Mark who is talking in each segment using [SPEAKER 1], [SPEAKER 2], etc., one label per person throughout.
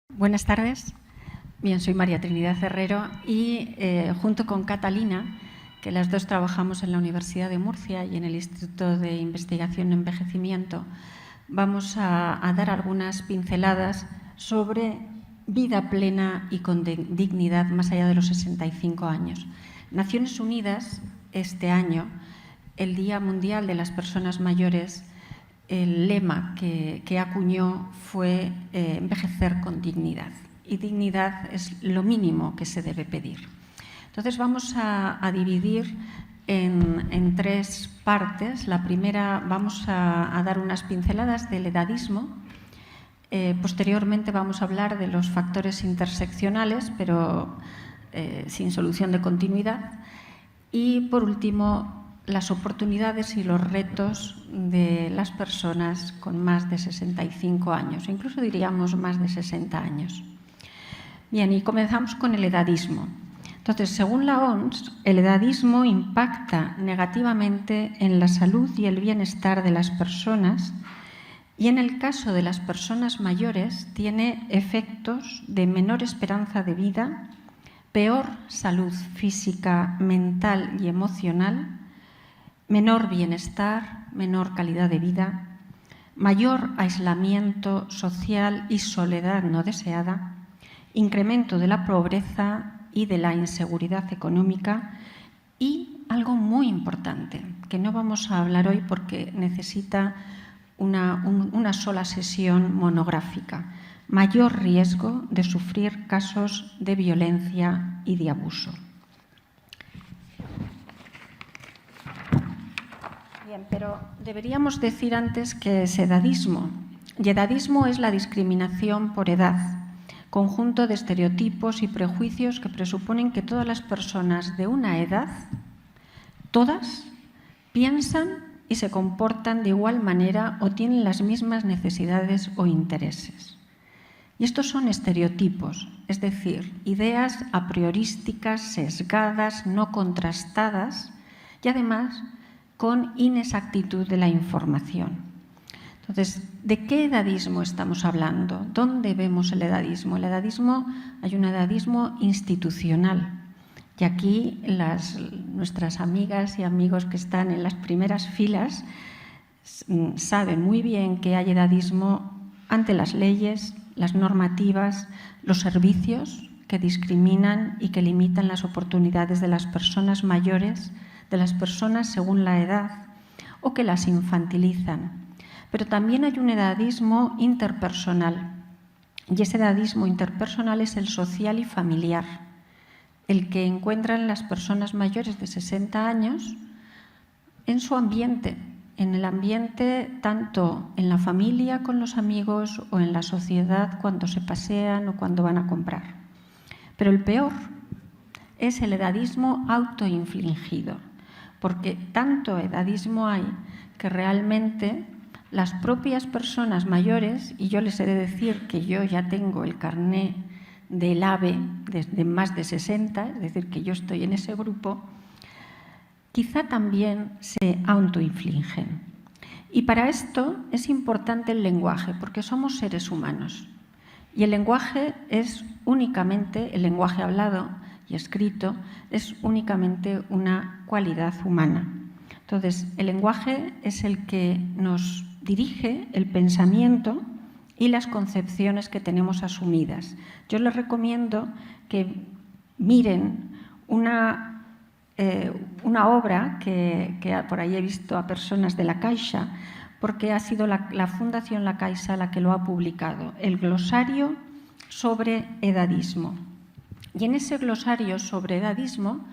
[SPEAKER 1] Buenas tardes. Bien, soy María Trinidad Herrero y junto con Catalina, que las dos trabajamos en la Universidad de Murcia y en el Instituto de Investigación en Envejecimiento, vamos a dar algunas pinceladas sobre vida plena y con dignidad más allá de los 65 años. Naciones Unidas, este año, el Día Mundial de las Personas Mayores, el lema que acuñó fue envejecer con dignidad. Y dignidad es lo mínimo que se debe pedir. Entonces vamos a dividir en tres partes. La primera, vamos a dar unas pinceladas del edadismo. Posteriormente vamos a hablar de los factores interseccionales, pero sin solución de continuidad. Y por último, las oportunidades y los retos de las personas con más de 65 años, incluso diríamos más de 60 años. Bien, y comenzamos con el edadismo. Entonces, según la OMS, el edadismo impacta negativamente en la salud y el bienestar de las personas y en el caso de las personas mayores tiene efectos de menor esperanza de vida, peor salud física, mental y emocional, menor bienestar, menor calidad de vida, mayor aislamiento social y soledad no deseada, incremento de la pobreza y de la inseguridad económica y algo muy importante, que no vamos a hablar hoy porque necesita una sola sesión monográfica, mayor riesgo de sufrir casos de violencia y de abuso. Bien, pero deberíamos decir antes que es edadismo. Y edadismo es la discriminación por edad, conjunto de estereotipos y prejuicios que presuponen que todas las personas de una edad, todas, piensan y se comportan de igual manera o tienen las mismas necesidades o intereses. Y estos son estereotipos, es decir, ideas a priorísticas, sesgadas, no contrastadas y además con inexactitud de la información. Entonces, ¿de qué edadismo estamos hablando? ¿Dónde vemos el edadismo? El edadismo, hay un edadismo institucional. Y aquí nuestras amigas y amigos que están en las primeras filas saben muy bien que hay edadismo ante las leyes, las normativas, los servicios que discriminan y que limitan las oportunidades de las personas mayores, de las personas según la edad, o que las infantilizan. Pero también hay un edadismo interpersonal, y ese edadismo interpersonal es el social y familiar, el que encuentran las personas mayores de 60 años en su ambiente, en el ambiente tanto en la familia con los amigos o en la sociedad cuando se pasean o cuando van a comprar. Pero el peor es el edadismo autoinfligido, porque tanto edadismo hay que realmente las propias personas mayores, y yo les he de decir que yo ya tengo el carné del AVE desde más de 60, es decir, que yo estoy en ese grupo, quizá también se autoinfligen. Y para esto es importante el lenguaje, porque somos seres humanos. Y el lenguaje es únicamente, el lenguaje hablado y escrito, es únicamente una cualidad humana. Entonces, el lenguaje es el que nos dirige el pensamiento y las concepciones que tenemos asumidas. Yo les recomiendo que miren una obra que por ahí he visto a personas de la Caixa, porque ha sido la Fundación La Caixa la que lo ha publicado, el glosario sobre edadismo. Y en ese glosario sobre edadismo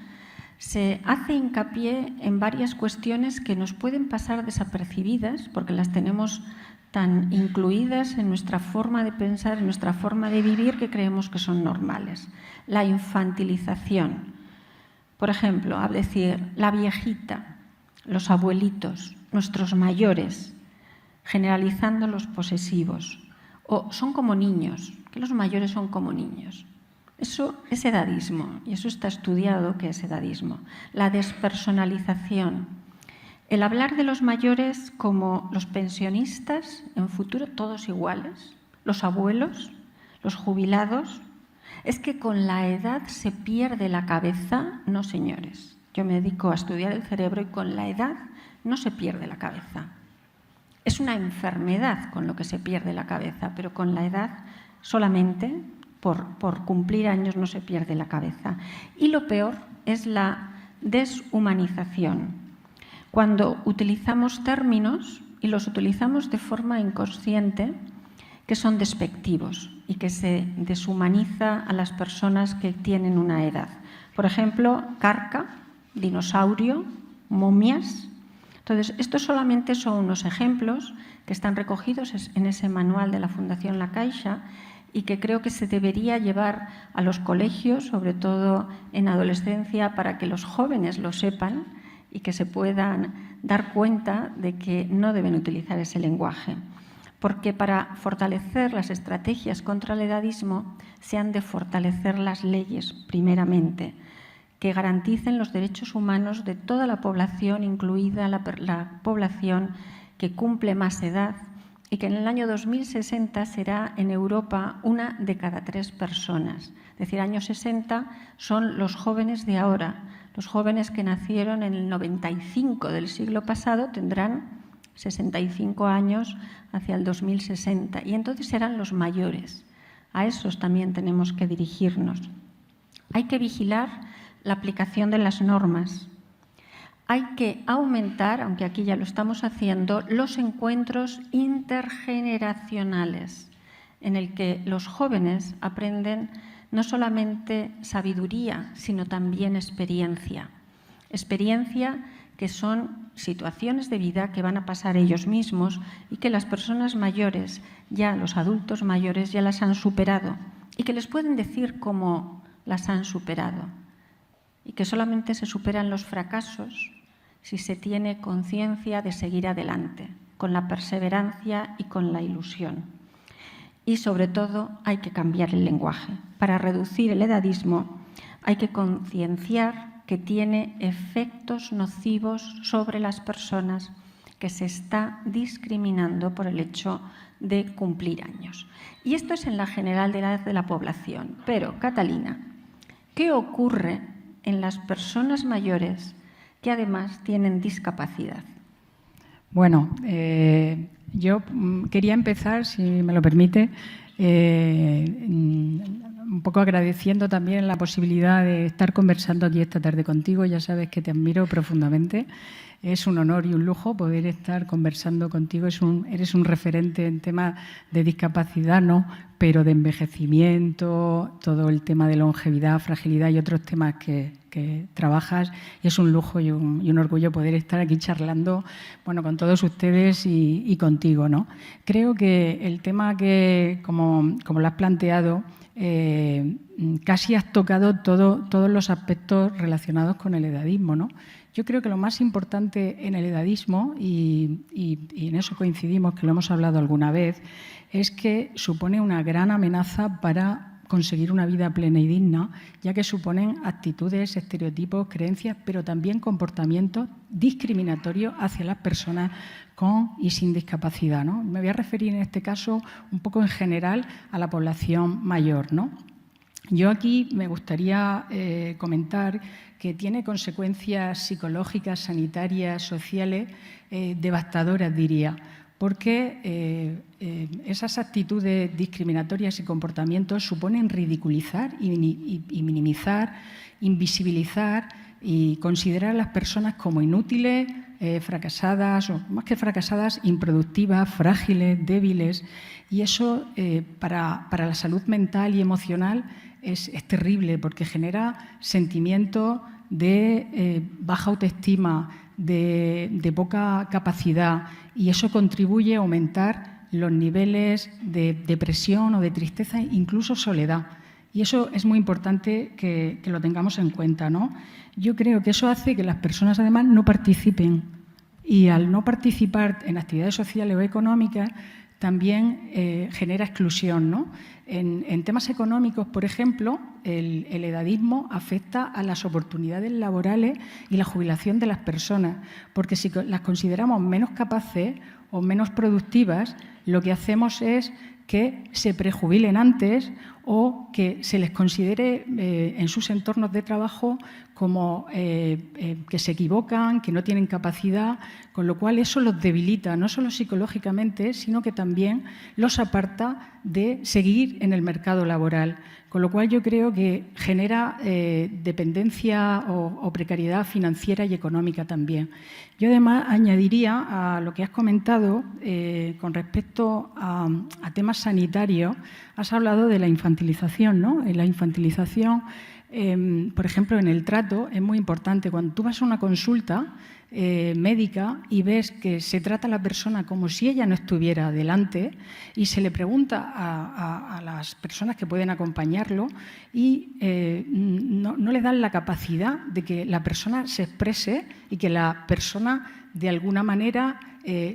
[SPEAKER 1] se hace hincapié en varias cuestiones que nos pueden pasar desapercibidas porque las tenemos tan incluidas en nuestra forma de pensar, en nuestra forma de vivir, que creemos que son normales. La infantilización. Por ejemplo, a decir, la viejita, los abuelitos, nuestros mayores, generalizando los posesivos. O son como niños, que los mayores son como niños. Eso es edadismo, y eso está estudiado que es edadismo. La despersonalización. El hablar de los mayores como los pensionistas, en futuro todos iguales, los abuelos, los jubilados, es que con la edad se pierde la cabeza. No, señores. Yo me dedico a estudiar el cerebro y con la edad no se pierde la cabeza. Es una enfermedad con lo que se pierde la cabeza, pero con la edad solamente por cumplir años no se pierde la cabeza. Y lo peor es la deshumanización. Cuando utilizamos términos, y los utilizamos de forma inconsciente, que son despectivos y que se deshumaniza a las personas que tienen una edad. Por ejemplo, carca, dinosaurio, momias. Entonces, estos solamente son unos ejemplos que están recogidos en ese manual de la Fundación La Caixa y que creo que se debería llevar a los colegios, sobre todo en adolescencia, para que los jóvenes lo sepan y que se puedan dar cuenta de que no deben utilizar ese lenguaje. Porque para fortalecer las estrategias contra el edadismo se han de fortalecer las leyes, primeramente, que garanticen los derechos humanos de toda la población, incluida la población que cumple más edad, y que en el año 2060 será en Europa 1 de cada 3 personas. Es decir, año 60 son los jóvenes de ahora. Los jóvenes que nacieron en el 95 del siglo pasado tendrán 65 años hacia el 2060 y entonces serán los mayores. A esos también tenemos que dirigirnos. Hay que vigilar la aplicación de las normas. Hay que aumentar, aunque aquí ya lo estamos haciendo, los encuentros intergeneracionales en el que los jóvenes aprenden no solamente sabiduría, sino también experiencia. Experiencia que son situaciones de vida que van a pasar ellos mismos y que las personas mayores, ya los adultos mayores, ya las han superado y que les pueden decir cómo las han superado. Y que solamente se superan los fracasos si se tiene conciencia de seguir adelante, con la perseverancia y con la ilusión. Y sobre todo hay que cambiar el lenguaje. Para reducir el edadismo hay que concienciar que tiene efectos nocivos sobre las personas, que se está discriminando por el hecho de cumplir años. Y esto es en la generalidad de la población. Pero, Catalina, ¿qué ocurre en las personas mayores que además tienen discapacidad?
[SPEAKER 2] Bueno, yo quería empezar, si me lo permite, un poco agradeciendo también la posibilidad de estar conversando aquí esta tarde contigo. Ya sabes que te admiro profundamente. Es un honor y un lujo poder estar conversando contigo. Eres un referente en temas de discapacidad, ¿no? Pero de envejecimiento, todo el tema de longevidad, fragilidad y otros temas que trabajas. Y es un lujo y un orgullo poder estar aquí charlando, bueno, con todos ustedes y contigo, ¿no? Creo que el tema que, como lo has planteado, casi has tocado todos los aspectos relacionados con el edadismo, ¿no? Yo creo que lo más importante en el edadismo, y en eso coincidimos, que lo hemos hablado alguna vez, es que supone una gran amenaza para conseguir una vida plena y digna, ya que suponen actitudes, estereotipos, creencias, pero también comportamientos discriminatorios hacia las personas con y sin discapacidad, ¿no? Me voy a referir en este caso un poco en general a la población mayor, ¿no? Yo aquí me gustaría comentar que tiene consecuencias psicológicas, sanitarias, sociales, devastadoras, diría, porque esas actitudes discriminatorias y comportamientos suponen ridiculizar y minimizar, invisibilizar y considerar a las personas como inútiles, fracasadas, o más que fracasadas, improductivas, frágiles, débiles. Y eso para la salud mental y emocional es terrible, porque genera sentimientos de baja autoestima, de poca capacidad, y eso contribuye a aumentar los niveles de depresión o de tristeza, incluso soledad. Y eso es muy importante que lo tengamos en cuenta, ¿no? Yo creo que eso hace que las personas además no participen, y al no participar en actividades sociales o económicas también genera exclusión, ¿no? En temas económicos, por ejemplo, el edadismo afecta a las oportunidades laborales y la jubilación de las personas, porque si las consideramos menos capaces o menos productivas, lo que hacemos es que se prejubilen antes o que se les considere en sus entornos de trabajo como que se equivocan, que no tienen capacidad, con lo cual eso los debilita, no solo psicológicamente, sino que también los aparta de seguir en el mercado laboral. Con lo cual yo creo que genera dependencia o precariedad financiera y económica también. Yo además añadiría a lo que has comentado con respecto a temas sanitarios. Has hablado de la infantilización, ¿no? La infantilización, por ejemplo, en el trato es muy importante. Cuando tú vas a una consulta médica y ves que se trata a la persona como si ella no estuviera delante y se le pregunta a las personas que pueden acompañarlo y no le dan la capacidad de que la persona se exprese y que la persona de alguna manera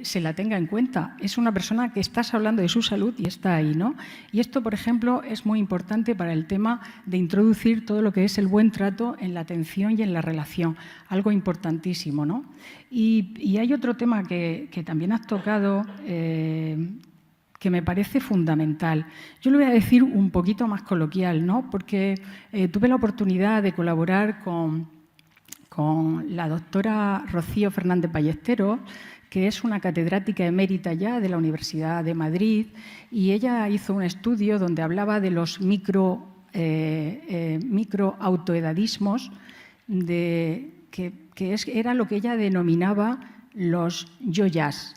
[SPEAKER 2] se la tenga en cuenta. Es una persona que estás hablando de su salud y está ahí, ¿no? Y esto, por ejemplo, es muy importante para el tema de introducir todo lo que es el buen trato en la atención y en la relación, algo importantísimo, ¿no? Y hay otro tema que también has tocado, que me parece fundamental. Yo lo voy a decir un poquito más coloquial, ¿no? Porque tuve la oportunidad de colaborar con la doctora Rocío Fernández Ballesteros, que es una catedrática emérita ya de la Universidad de Madrid, y ella hizo un estudio donde hablaba de los micro autoedadismos, era lo que ella denominaba los yo-yas.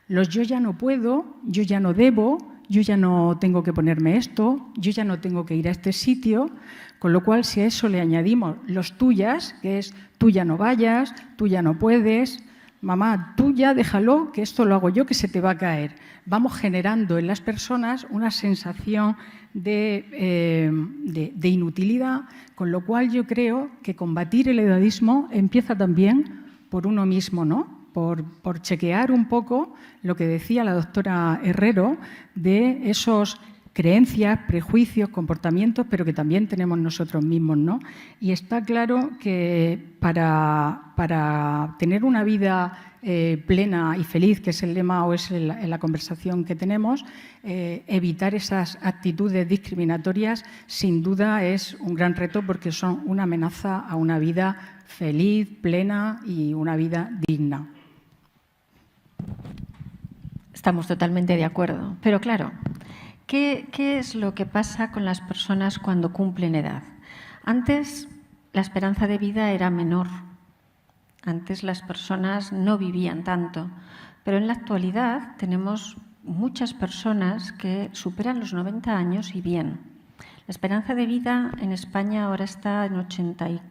[SPEAKER 2] Los yo ya no puedo, yo ya no debo, yo ya no tengo que ponerme esto, yo ya no tengo que ir a este sitio, con lo cual si a eso le añadimos los tuyas, que es tú ya no vayas, tú ya no puedes, mamá, tú ya déjalo, que esto lo hago yo, que se te va a caer. Vamos generando en las personas una sensación de inutilidad, con lo cual yo creo que combatir el edadismo empieza también por uno mismo, ¿no? Por chequear un poco lo que decía la doctora Herrero de esos creencias, prejuicios, comportamientos, pero que también tenemos nosotros mismos, ¿no? Y está claro que para tener una vida plena y feliz, que es el lema o es la conversación que tenemos, evitar esas actitudes discriminatorias sin duda es un gran reto porque son una amenaza a una vida feliz, plena y una vida digna.
[SPEAKER 1] Estamos totalmente de acuerdo, pero claro, ¿qué es lo que pasa con las personas cuando cumplen edad? Antes la esperanza de vida era menor, antes las personas no vivían tanto, pero en la actualidad tenemos muchas personas que superan los 90 años y bien. La esperanza de vida en España ahora está en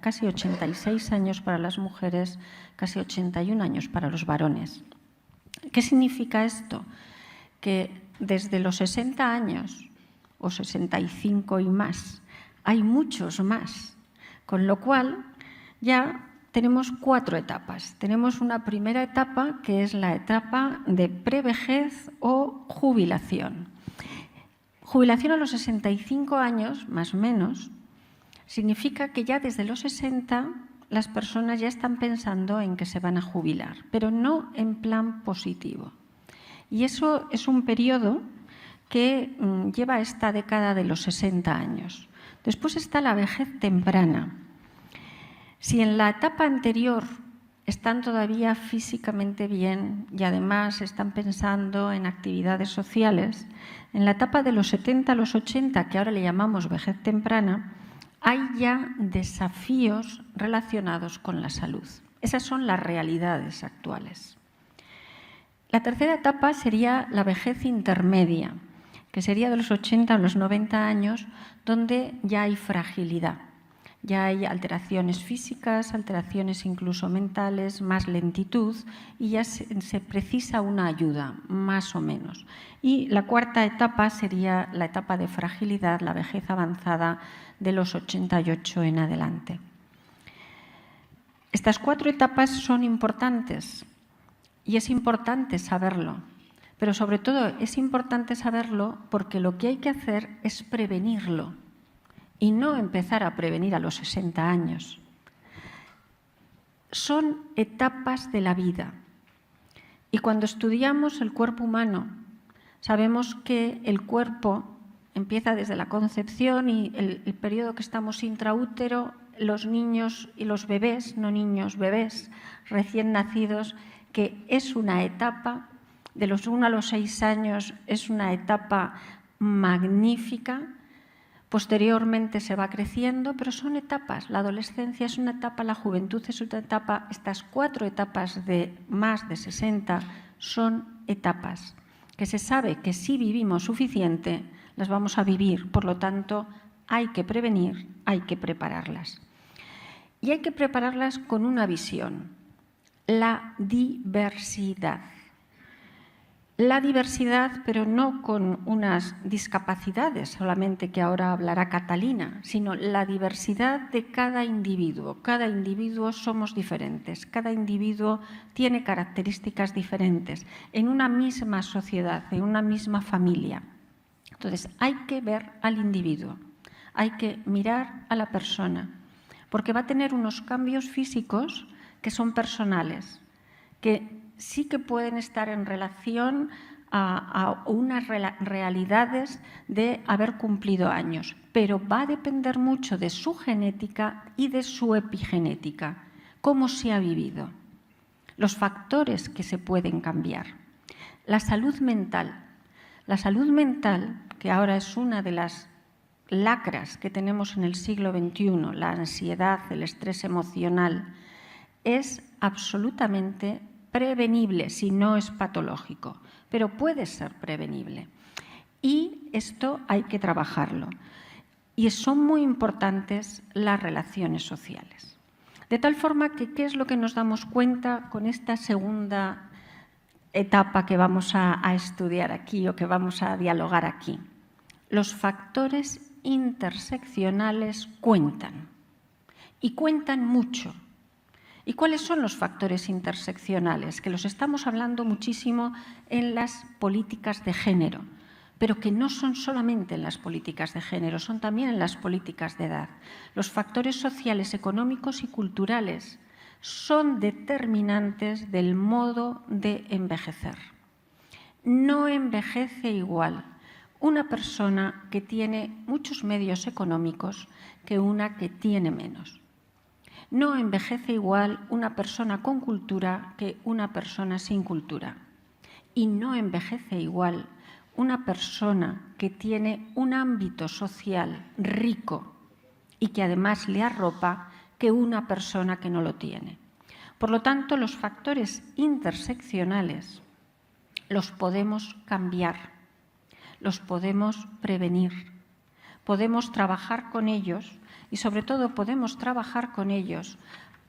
[SPEAKER 1] casi 86 años para las mujeres, casi 81 años para los varones. ¿Qué significa esto? Que desde los 60 años o 65 y más hay muchos más, con lo cual ya tenemos 4 etapas. Tenemos una primera etapa que es la etapa de prevejez o jubilación. Jubilación a los 65 años, más o menos, significa que ya desde los 60 las personas ya están pensando en que se van a jubilar, pero no en plan positivo. Y eso es un periodo que lleva esta década de los 60 años. Después está la vejez temprana. Si en la etapa anterior están todavía físicamente bien y además están pensando en actividades sociales, en la etapa de los 70 a los 80, que ahora le llamamos vejez temprana, hay ya desafíos relacionados con la salud. Esas son las realidades actuales. La tercera etapa sería la vejez intermedia, que sería de los 80 a los 90 años, donde ya hay fragilidad. Ya hay alteraciones físicas, alteraciones incluso mentales, más lentitud y ya se precisa una ayuda, más o menos. Y la cuarta etapa sería la etapa de fragilidad, la vejez avanzada de los 88 en adelante. Estas 4 etapas son importantes y es importante saberlo, pero sobre todo es importante saberlo porque lo que hay que hacer es prevenirlo. Y no empezar a prevenir a los 60 años. Son etapas de la vida. Y cuando estudiamos el cuerpo humano, Sabemos que el cuerpo empieza desde la concepción y el periodo que estamos intraútero, los niños y los bebés, no niños, bebés recién nacidos, que es una etapa, de los 1 a los 6 años es una etapa magnífica. Posteriormente se va creciendo, pero son etapas. La adolescencia es una etapa, la juventud es una etapa. Estas 4 etapas de más de 60 son etapas que se sabe que si vivimos suficiente, las vamos a vivir. Por lo tanto, hay que prevenir, hay que prepararlas. Y hay que prepararlas con una visión, la diversidad. La diversidad, pero no con unas discapacidades solamente que ahora hablará Catalina, sino la diversidad de cada individuo. Cada individuo somos diferentes, cada individuo tiene características diferentes en una misma sociedad, en una misma familia. Entonces, hay que ver al individuo, hay que mirar a la persona, porque va a tener unos cambios físicos que son personales, que sí que pueden estar en relación a unas realidades de haber cumplido años, pero va a depender mucho de su genética y de su epigenética, cómo se ha vivido, los factores que se pueden cambiar. La salud mental, que ahora es una de las lacras que tenemos en el siglo XXI, la ansiedad, el estrés emocional, es absolutamente prevenible si no es patológico, pero puede ser prevenible. Y esto hay que trabajarlo. Y son muy importantes las relaciones sociales. De tal forma que, ¿qué es lo que nos damos cuenta con esta segunda etapa que vamos a estudiar aquí o que vamos a dialogar aquí? Los factores interseccionales cuentan, y cuentan mucho. ¿Y cuáles son los factores interseccionales? Que los estamos hablando muchísimo en las políticas de género, pero que no son solamente en las políticas de género, son también en las políticas de edad. Los factores sociales, económicos y culturales son determinantes del modo de envejecer. No envejece igual una persona que tiene muchos medios económicos que una que tiene menos. No envejece igual una persona con cultura que una persona sin cultura. Y no envejece igual una persona que tiene un ámbito social rico y que además le arropa que una persona que no lo tiene. Por lo tanto, los factores interseccionales los podemos cambiar, los podemos prevenir, podemos trabajar con ellos. Y sobre todo podemos trabajar con ellos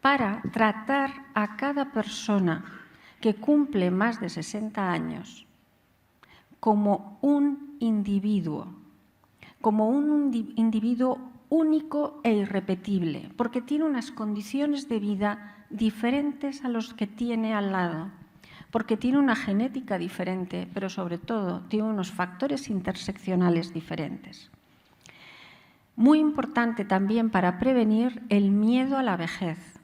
[SPEAKER 1] para tratar a cada persona que cumple más de 60 años como un individuo único e irrepetible, porque tiene unas condiciones de vida diferentes a los que tiene al lado, porque tiene una genética diferente, pero sobre todo tiene unos factores interseccionales diferentes. Muy importante también para prevenir el miedo a la vejez.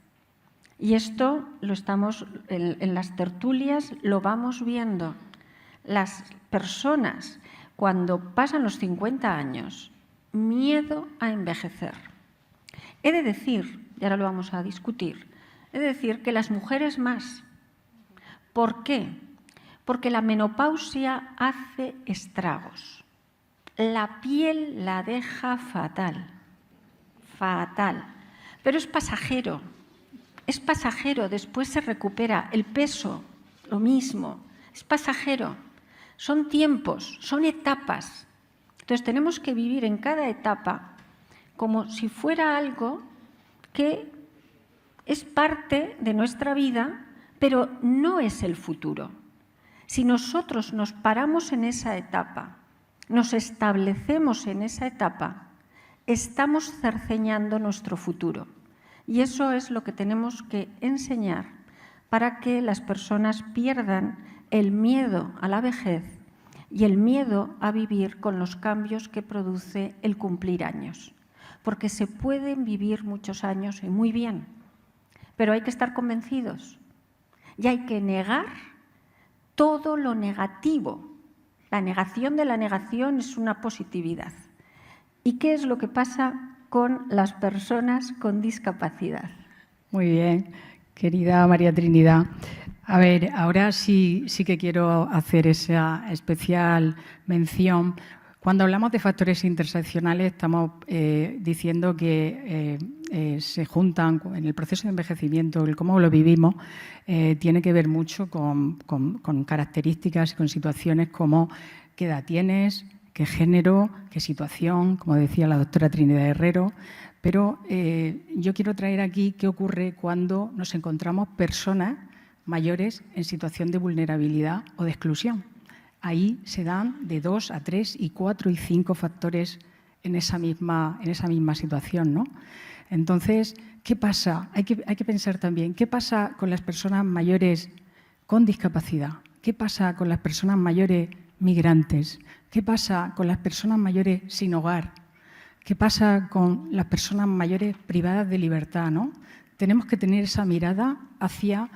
[SPEAKER 1] Y esto lo estamos en las tertulias, lo vamos viendo. Las personas, cuando pasan los 50 años, miedo a envejecer. He de decir, y ahora lo vamos a discutir, he de decir que las mujeres más. ¿Por qué? Porque la menopausia hace estragos. La piel la deja fatal, fatal, pero es pasajero, después se recupera. El peso, lo mismo, es pasajero, son tiempos, son etapas. Entonces tenemos que vivir en cada etapa como si fuera algo que es parte de nuestra vida, pero no es el futuro. Si nosotros nos paramos en esa etapa, nos establecemos en esa etapa, estamos cerceñando nuestro futuro. Y eso es lo que tenemos que enseñar para que las personas pierdan el miedo a la vejez y el miedo a vivir con los cambios que produce el cumplir años. Porque se pueden vivir muchos años y muy bien, pero hay que estar convencidos y hay que negar todo lo negativo La negación de la negación es una positividad. ¿Y qué es lo que pasa con las personas con discapacidad?
[SPEAKER 2] Muy bien, querida María Trinidad. A ver, ahora sí que quiero hacer esa especial mención. Cuando hablamos de factores interseccionales estamos diciendo que se juntan en el proceso de envejecimiento, el cómo lo vivimos, tiene que ver mucho con características y con situaciones como qué edad tienes, qué género, qué situación, como decía la doctora Trinidad Herrero. Pero yo quiero traer aquí qué ocurre cuando nos encontramos personas mayores en situación de vulnerabilidad o de exclusión. Ahí se dan de 2 a 3 y 4 y 5 factores en esa misma situación, ¿no? Entonces, ¿qué pasa? Hay que pensar también, ¿qué pasa con las personas mayores con discapacidad? ¿Qué pasa con las personas mayores migrantes? ¿Qué pasa con las personas mayores sin hogar? ¿Qué pasa con las personas mayores privadas de libertad, ¿no? Tenemos que tener esa mirada hacia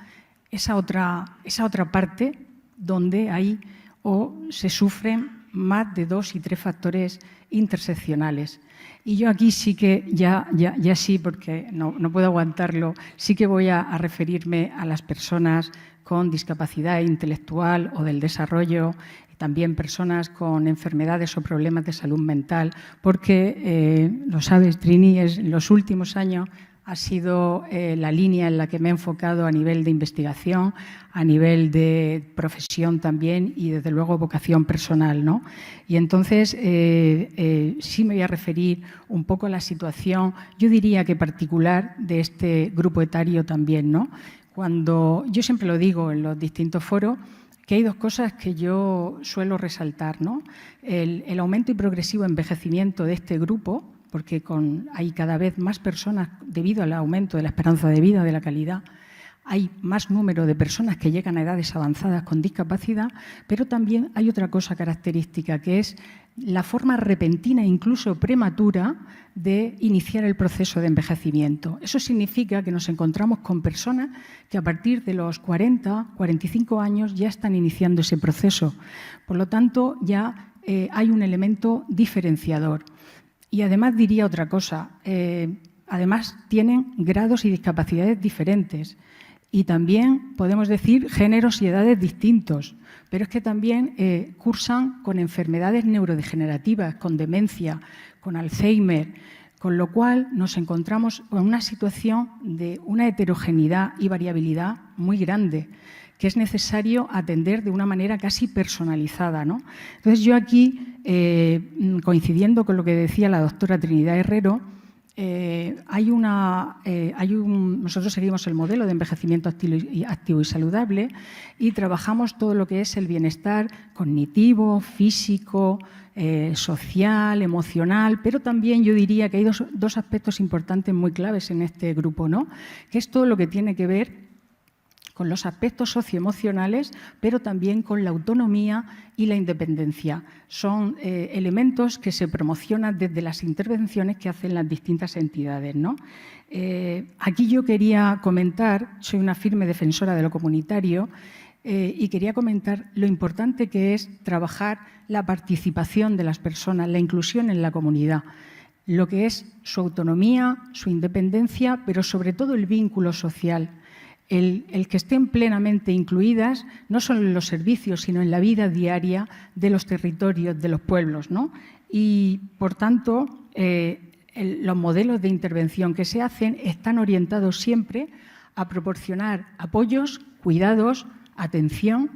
[SPEAKER 2] esa otra parte donde hay o se sufren más de 2 y 3 factores interseccionales. Y yo aquí sí que, ya sí, porque no puedo aguantarlo, sí que voy a referirme a las personas con discapacidad intelectual o del desarrollo, también personas con enfermedades o problemas de salud mental, porque, lo sabes, Trini, en los últimos años ha sido la línea en la que me he enfocado a nivel de investigación, a nivel de profesión también y, desde luego, vocación personal, ¿no? Y entonces sí me voy a referir un poco a la situación, yo diría que particular, de este grupo etario también, ¿no? Cuando yo siempre lo digo en los distintos foros, que hay 2 cosas que yo suelo resaltar, ¿no? El aumento y progresivo envejecimiento de este grupo, porque hay cada vez más personas, debido al aumento de la esperanza de vida, de la calidad, hay más número de personas que llegan a edades avanzadas con discapacidad, pero también hay otra cosa característica, que es la forma repentina e incluso prematura de iniciar el proceso de envejecimiento. Eso significa que nos encontramos con personas que a partir de los 40, 45 años ya están iniciando ese proceso. Por lo tanto, ya hay un elemento diferenciador. Y además diría otra cosa, además tienen grados y discapacidades diferentes y también podemos decir géneros y edades distintos, pero es que también cursan con enfermedades neurodegenerativas, con demencia, con Alzheimer, con lo cual nos encontramos en una situación de una heterogeneidad y variabilidad muy grande, que es necesario atender de una manera casi personalizada, ¿no? Entonces, yo aquí, coincidiendo con lo que decía la doctora Trinidad Herrero, nosotros seguimos el modelo de envejecimiento activo y saludable y trabajamos todo lo que es el bienestar cognitivo, físico, social, emocional, pero también yo diría que hay dos aspectos importantes muy claves en este grupo, ¿no? Que es todo lo que tiene que ver con los aspectos socioemocionales, pero también con la autonomía y la independencia. Son elementos que se promocionan desde las intervenciones que hacen las distintas entidades, ¿no? Aquí yo quería comentar, soy una firme defensora de lo comunitario, y quería comentar lo importante que es trabajar la participación de las personas, la inclusión en la comunidad, lo que es su autonomía, su independencia, pero sobre todo el vínculo social. El que estén plenamente incluidas, no solo en los servicios, sino en la vida diaria de los territorios, de los pueblos, ¿no? Y, por tanto, los modelos de intervención que se hacen están orientados siempre a proporcionar apoyos, cuidados, atención,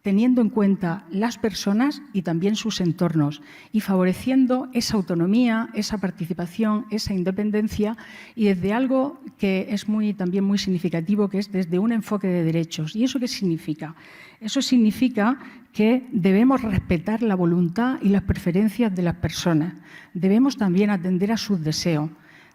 [SPEAKER 2] teniendo en cuenta las personas y también sus entornos y favoreciendo esa autonomía, esa participación, esa independencia y desde algo que es también muy significativo, que es desde un enfoque de derechos. ¿Y eso qué significa? Eso significa que debemos respetar la voluntad y las preferencias de las personas. Debemos también atender a sus deseos.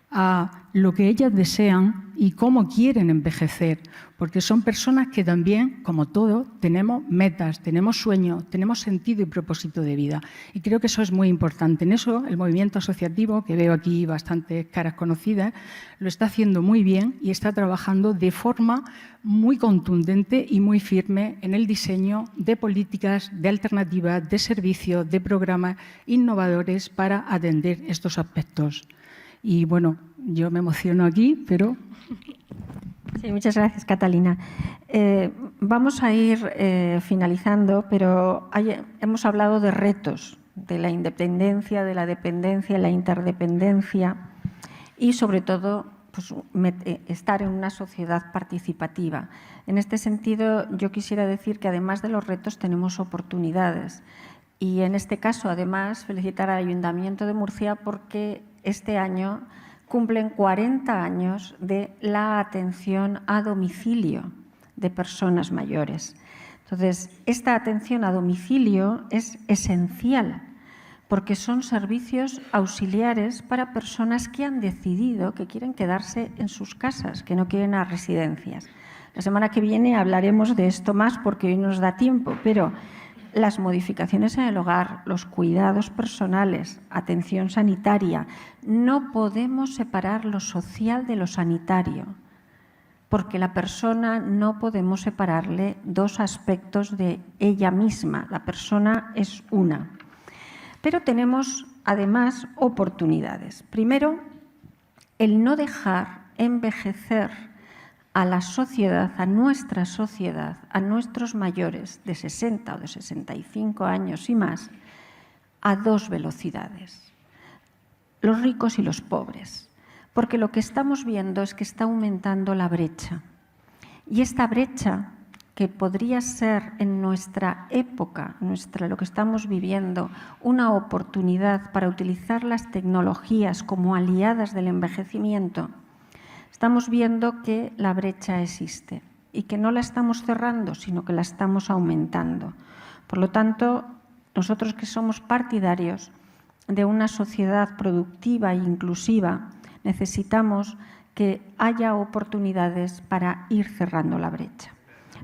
[SPEAKER 2] a lo que ellas desean y cómo quieren envejecer, porque son personas que también, como todo, tenemos metas, tenemos sueños, tenemos sentido y propósito de vida. Y creo que eso es muy importante. En eso, el movimiento asociativo, que veo aquí bastantes caras conocidas, lo está haciendo muy bien y está trabajando de forma muy contundente y muy firme en el diseño de políticas, de alternativas, de servicios, de programas innovadores para atender estos aspectos. Y bueno, yo me emociono aquí, pero...
[SPEAKER 1] Sí, muchas gracias, Catalina. Vamos a ir finalizando, pero hemos hablado de retos, de la independencia, de la dependencia, la interdependencia y, sobre todo, pues, estar en una sociedad participativa. En este sentido, yo quisiera decir que, además de los retos, tenemos oportunidades. Y, en este caso, además, felicitar al Ayuntamiento de Murcia porque este año cumplen 40 años de la atención a domicilio de personas mayores. Entonces, esta atención a domicilio es esencial porque son servicios auxiliares para personas que han decidido que quieren quedarse en sus casas, que no quieren a residencias. La semana que viene hablaremos de esto más porque hoy no nos da tiempo, pero las modificaciones en el hogar, los cuidados personales, atención sanitaria. No podemos separar lo social de lo sanitario, porque la persona no podemos separarle dos aspectos de ella misma. La persona es una. Pero tenemos, además, oportunidades. Primero, el no dejar envejecer a la sociedad, a nuestra sociedad, a nuestros mayores de 60 o de 65 años y más, a dos velocidades, los ricos y los pobres, porque lo que estamos viendo es que está aumentando la brecha. Y esta brecha, que podría ser en nuestra época, lo que estamos viviendo, una oportunidad para utilizar las tecnologías como aliadas del envejecimiento, estamos viendo que la brecha existe y que no la estamos cerrando, sino que la estamos aumentando. Por lo tanto, nosotros que somos partidarios de una sociedad productiva e inclusiva, necesitamos que haya oportunidades para ir cerrando la brecha.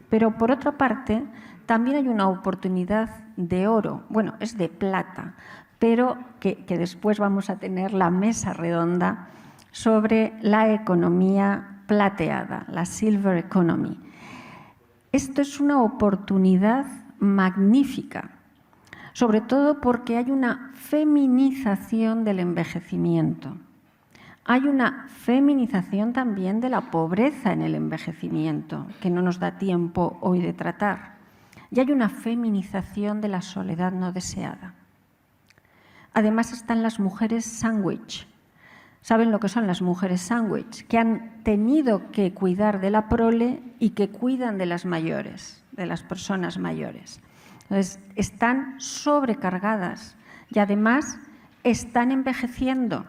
[SPEAKER 1] Pero, por otra parte, también hay una oportunidad de oro, bueno, es de plata, pero que después vamos a tener la mesa redonda sobre la economía plateada, la Silver Economy. Esto es una oportunidad magnífica, sobre todo porque hay una feminización del envejecimiento. Hay una feminización también de la pobreza en el envejecimiento, que no nos da tiempo hoy de tratar. Y hay una feminización de la soledad no deseada. Además están las mujeres sándwich. ¿Saben lo que son las mujeres sándwich? Que han tenido que cuidar de la prole y que cuidan de las mayores, de las personas mayores. Entonces, están sobrecargadas y además están envejeciendo.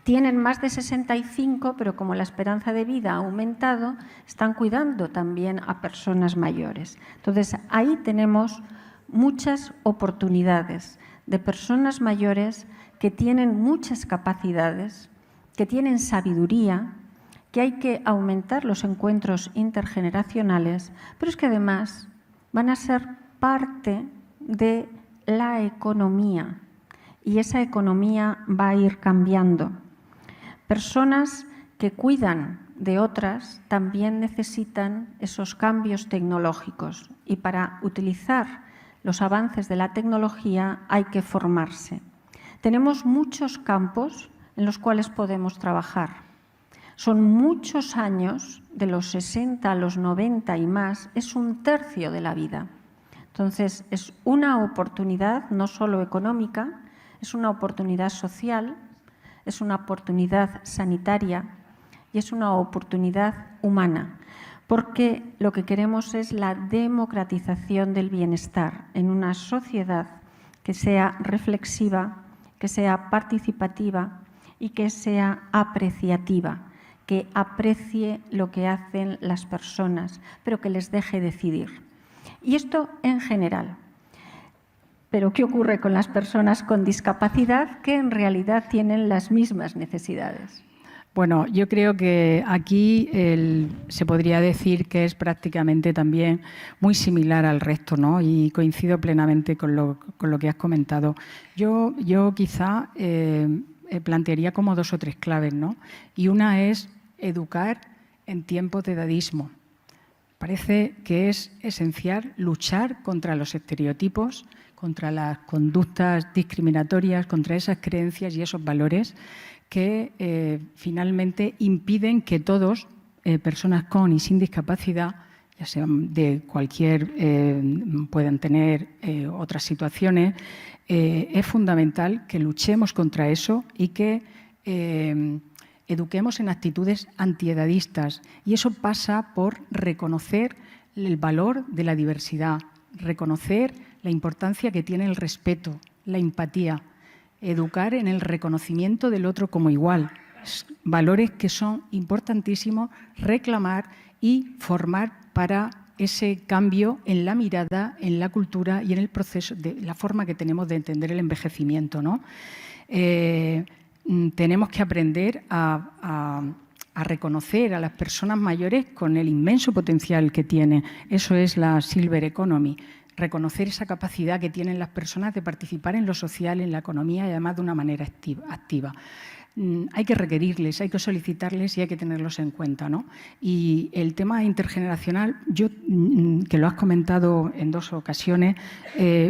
[SPEAKER 1] Tienen más de 65, pero como la esperanza de vida ha aumentado, están cuidando también a personas mayores. Entonces, ahí tenemos muchas oportunidades de personas mayores que tienen muchas capacidades, que tienen sabiduría, que hay que aumentar los encuentros intergeneracionales, pero es que además van a ser parte de la economía y esa economía va a ir cambiando. Personas que cuidan de otras también necesitan esos cambios tecnológicos y para utilizar los avances de la tecnología hay que formarse. Tenemos muchos campos en los cuales podemos trabajar. Son muchos años, de los 60 a los 90 y más, es un tercio de la vida. Entonces, es una oportunidad no solo económica, es una oportunidad social, es una oportunidad sanitaria y es una oportunidad humana, porque lo que queremos es la democratización del bienestar en una sociedad que sea reflexiva, que sea participativa y que sea apreciativa, que aprecie lo que hacen las personas, pero que les deje decidir. Y esto en general. Pero ¿qué ocurre con las personas con discapacidad que en realidad tienen las mismas necesidades?
[SPEAKER 2] Bueno, yo creo que aquí se podría decir que es prácticamente también muy similar al resto, ¿no? Y coincido plenamente con lo que has comentado. Yo quizá plantearía como 2 o 3 claves, ¿no? Y una es educar en tiempos de edadismo. Parece que es esencial luchar contra los estereotipos, contra las conductas discriminatorias, contra esas creencias y esos valores que finalmente impiden que todos, personas con y sin discapacidad, ya sean de cualquier, puedan tener otras situaciones, es fundamental que luchemos contra eso y que eduquemos en actitudes antiedadistas. Y eso pasa por reconocer el valor de la diversidad, reconocer la importancia que tiene el respeto, la empatía, educar en el reconocimiento del otro como igual, valores que son importantísimos, reclamar y formar para ese cambio en la mirada, en la cultura y en el proceso, de la forma que tenemos de entender el envejecimiento, ¿no? Tenemos que aprender a reconocer a las personas mayores con el inmenso potencial que tienen. Eso es la Silver Economy. Reconocer esa capacidad que tienen las personas de participar en lo social, en la economía y además de una manera activa. Hay que requerirles, hay que solicitarles y hay que tenerlos en cuenta, ¿no? Y el tema intergeneracional, yo que lo has comentado en 2 ocasiones,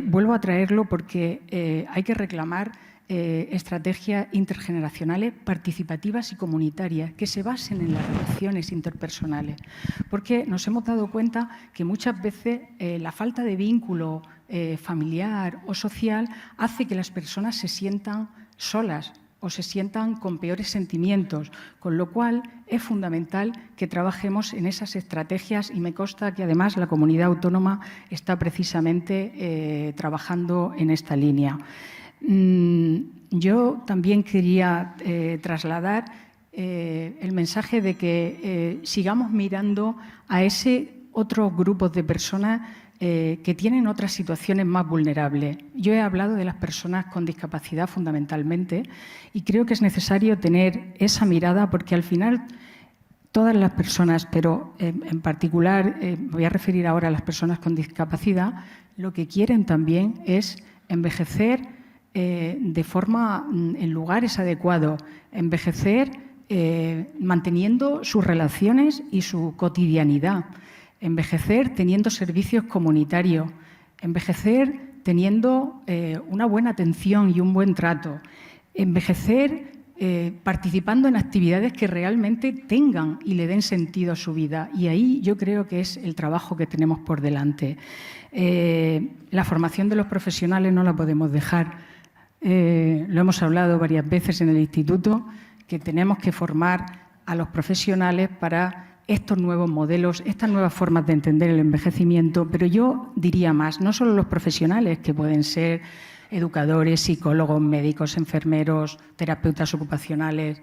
[SPEAKER 2] vuelvo a traerlo porque hay que reclamar estrategias intergeneracionales participativas y comunitarias que se basen en las relaciones interpersonales, porque nos hemos dado cuenta que muchas veces la falta de vínculo familiar o social hace que las personas se sientan solas o se sientan con peores sentimientos, con lo cual es fundamental que trabajemos en esas estrategias y me consta que además la comunidad autónoma está precisamente trabajando en esta línea. Yo también quería trasladar el mensaje de que sigamos mirando a ese otro grupo de personas que tienen otras situaciones más vulnerables. Yo he hablado de las personas con discapacidad fundamentalmente y creo que es necesario tener esa mirada porque al final todas las personas, pero en particular me voy a referir ahora a las personas con discapacidad, lo que quieren también es envejecer de forma en lugares adecuados, envejecer manteniendo sus relaciones y su cotidianidad, envejecer teniendo servicios comunitarios, envejecer teniendo una buena atención y un buen trato, envejecer participando en actividades que realmente tengan y le den sentido a su vida. Y ahí yo creo que es el trabajo que tenemos por delante. La formación de los profesionales no la podemos dejar. Lo hemos hablado varias veces en el instituto, que tenemos que formar a los profesionales para estos nuevos modelos, estas nuevas formas de entender el envejecimiento, pero yo diría más, no solo los profesionales, que pueden ser educadores, psicólogos, médicos, enfermeros, terapeutas ocupacionales,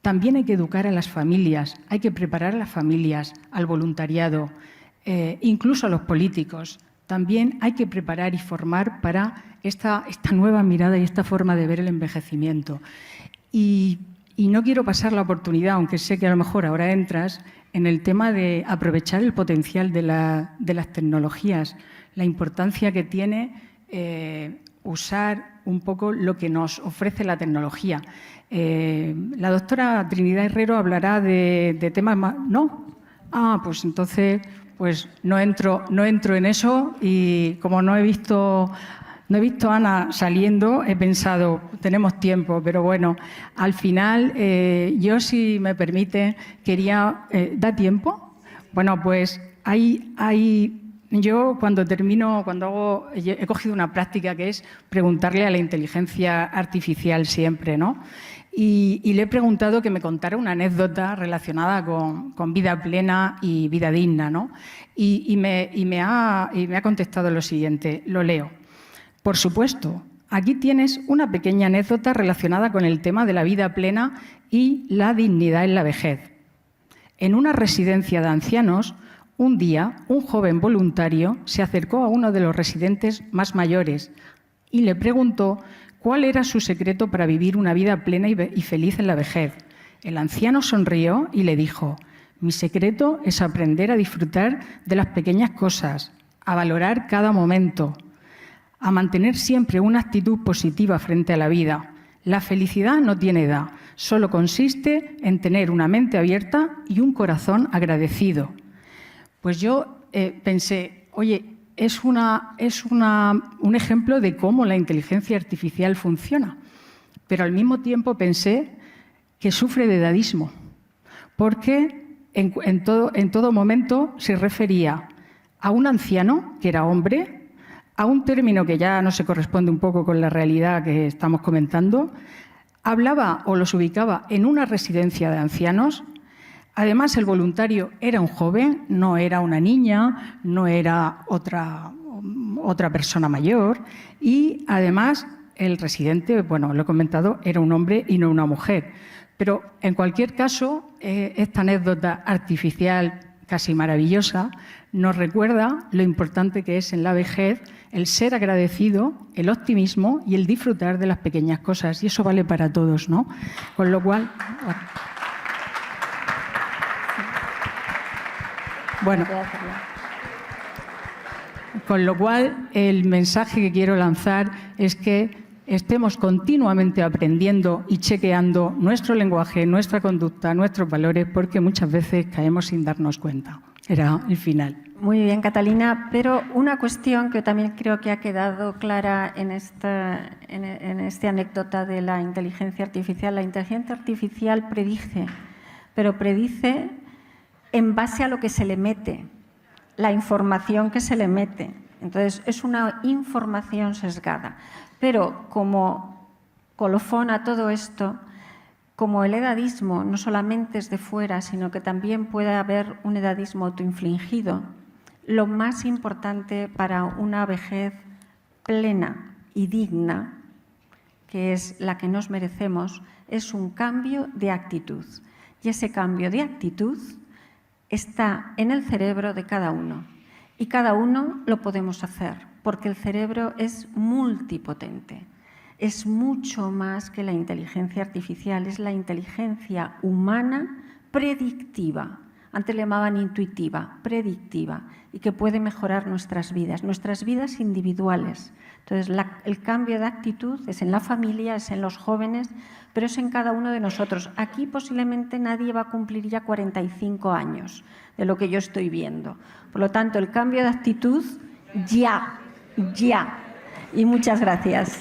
[SPEAKER 2] también hay que educar a las familias, hay que preparar a las familias, al voluntariado, incluso a los políticos. También hay que preparar y formar para esta nueva mirada y esta forma de ver el envejecimiento. Y no quiero pasar la oportunidad, aunque sé que a lo mejor ahora entras, en el tema de aprovechar el potencial de las tecnologías, la importancia que tiene usar un poco lo que nos ofrece la tecnología. La doctora Trinidad Herrero hablará de temas más... ¿No? Ah, pues entonces... Pues no entro en eso y como no he visto a Ana saliendo, he pensado, tenemos tiempo, pero bueno, al final yo, si me permite, quería... ¿Da tiempo? Bueno, pues yo cuando termino, he cogido una práctica que es preguntarle a la inteligencia artificial siempre, ¿no? Y le he preguntado que me contara una anécdota relacionada con vida plena y vida digna, ¿no? Y me ha contestado lo siguiente, lo leo. Por supuesto, aquí tienes una pequeña anécdota relacionada con el tema de la vida plena y la dignidad en la vejez. En una residencia de ancianos, un día, un joven voluntario se acercó a uno de los residentes más mayores y le preguntó cuál era su secreto para vivir una vida plena y feliz en la vejez. El anciano sonrió y le dijo: mi secreto es aprender a disfrutar de las pequeñas cosas, a valorar cada momento, a mantener siempre una actitud positiva frente a la vida. La felicidad no tiene edad, solo consiste en tener una mente abierta y un corazón agradecido. Pues yo pensé, oye, es un ejemplo de cómo la inteligencia artificial funciona, pero al mismo tiempo pensé que sufre de edadismo, porque en todo momento se refería a un anciano, que era hombre, a un término que ya no se corresponde un poco con la realidad que estamos comentando, hablaba o los ubicaba en una residencia de ancianos. Además, el voluntario era un joven, no era una niña, no era otra persona mayor, y además el residente, bueno, lo he comentado, era un hombre y no una mujer. Pero, en cualquier caso, esta anécdota artificial casi maravillosa nos recuerda lo importante que es en la vejez el ser agradecido, el optimismo y el disfrutar de las pequeñas cosas. Y eso vale para todos, ¿no? Con lo cual... Bueno, con lo cual el mensaje que quiero lanzar es que estemos continuamente aprendiendo y chequeando nuestro lenguaje, nuestra conducta, nuestros valores, porque muchas veces caemos sin darnos cuenta. Era el final.
[SPEAKER 1] Muy bien, Catalina, pero una cuestión que también creo que ha quedado clara en esta anécdota de la inteligencia artificial. La inteligencia artificial predice, pero predice en base a lo que se le mete, la información que se le mete. Entonces, es una información sesgada. Pero como colofón a todo esto, como el edadismo no solamente es de fuera, sino que también puede haber un edadismo autoinfligido, lo más importante para una vejez plena y digna, que es la que nos merecemos, es un cambio de actitud. Y ese cambio de actitud está en el cerebro de cada uno. Y cada uno lo podemos hacer, porque el cerebro es multipotente. Es mucho más que la inteligencia artificial, es la inteligencia humana predictiva. Antes le llamaban intuitiva, predictiva, y que puede mejorar nuestras vidas individuales. Entonces, el cambio de actitud es en la familia, es en los jóvenes, pero es en cada uno de nosotros. Aquí posiblemente nadie va a cumplir ya 45 años de lo que yo estoy viendo. Por lo tanto, el cambio de actitud ya. Y muchas gracias.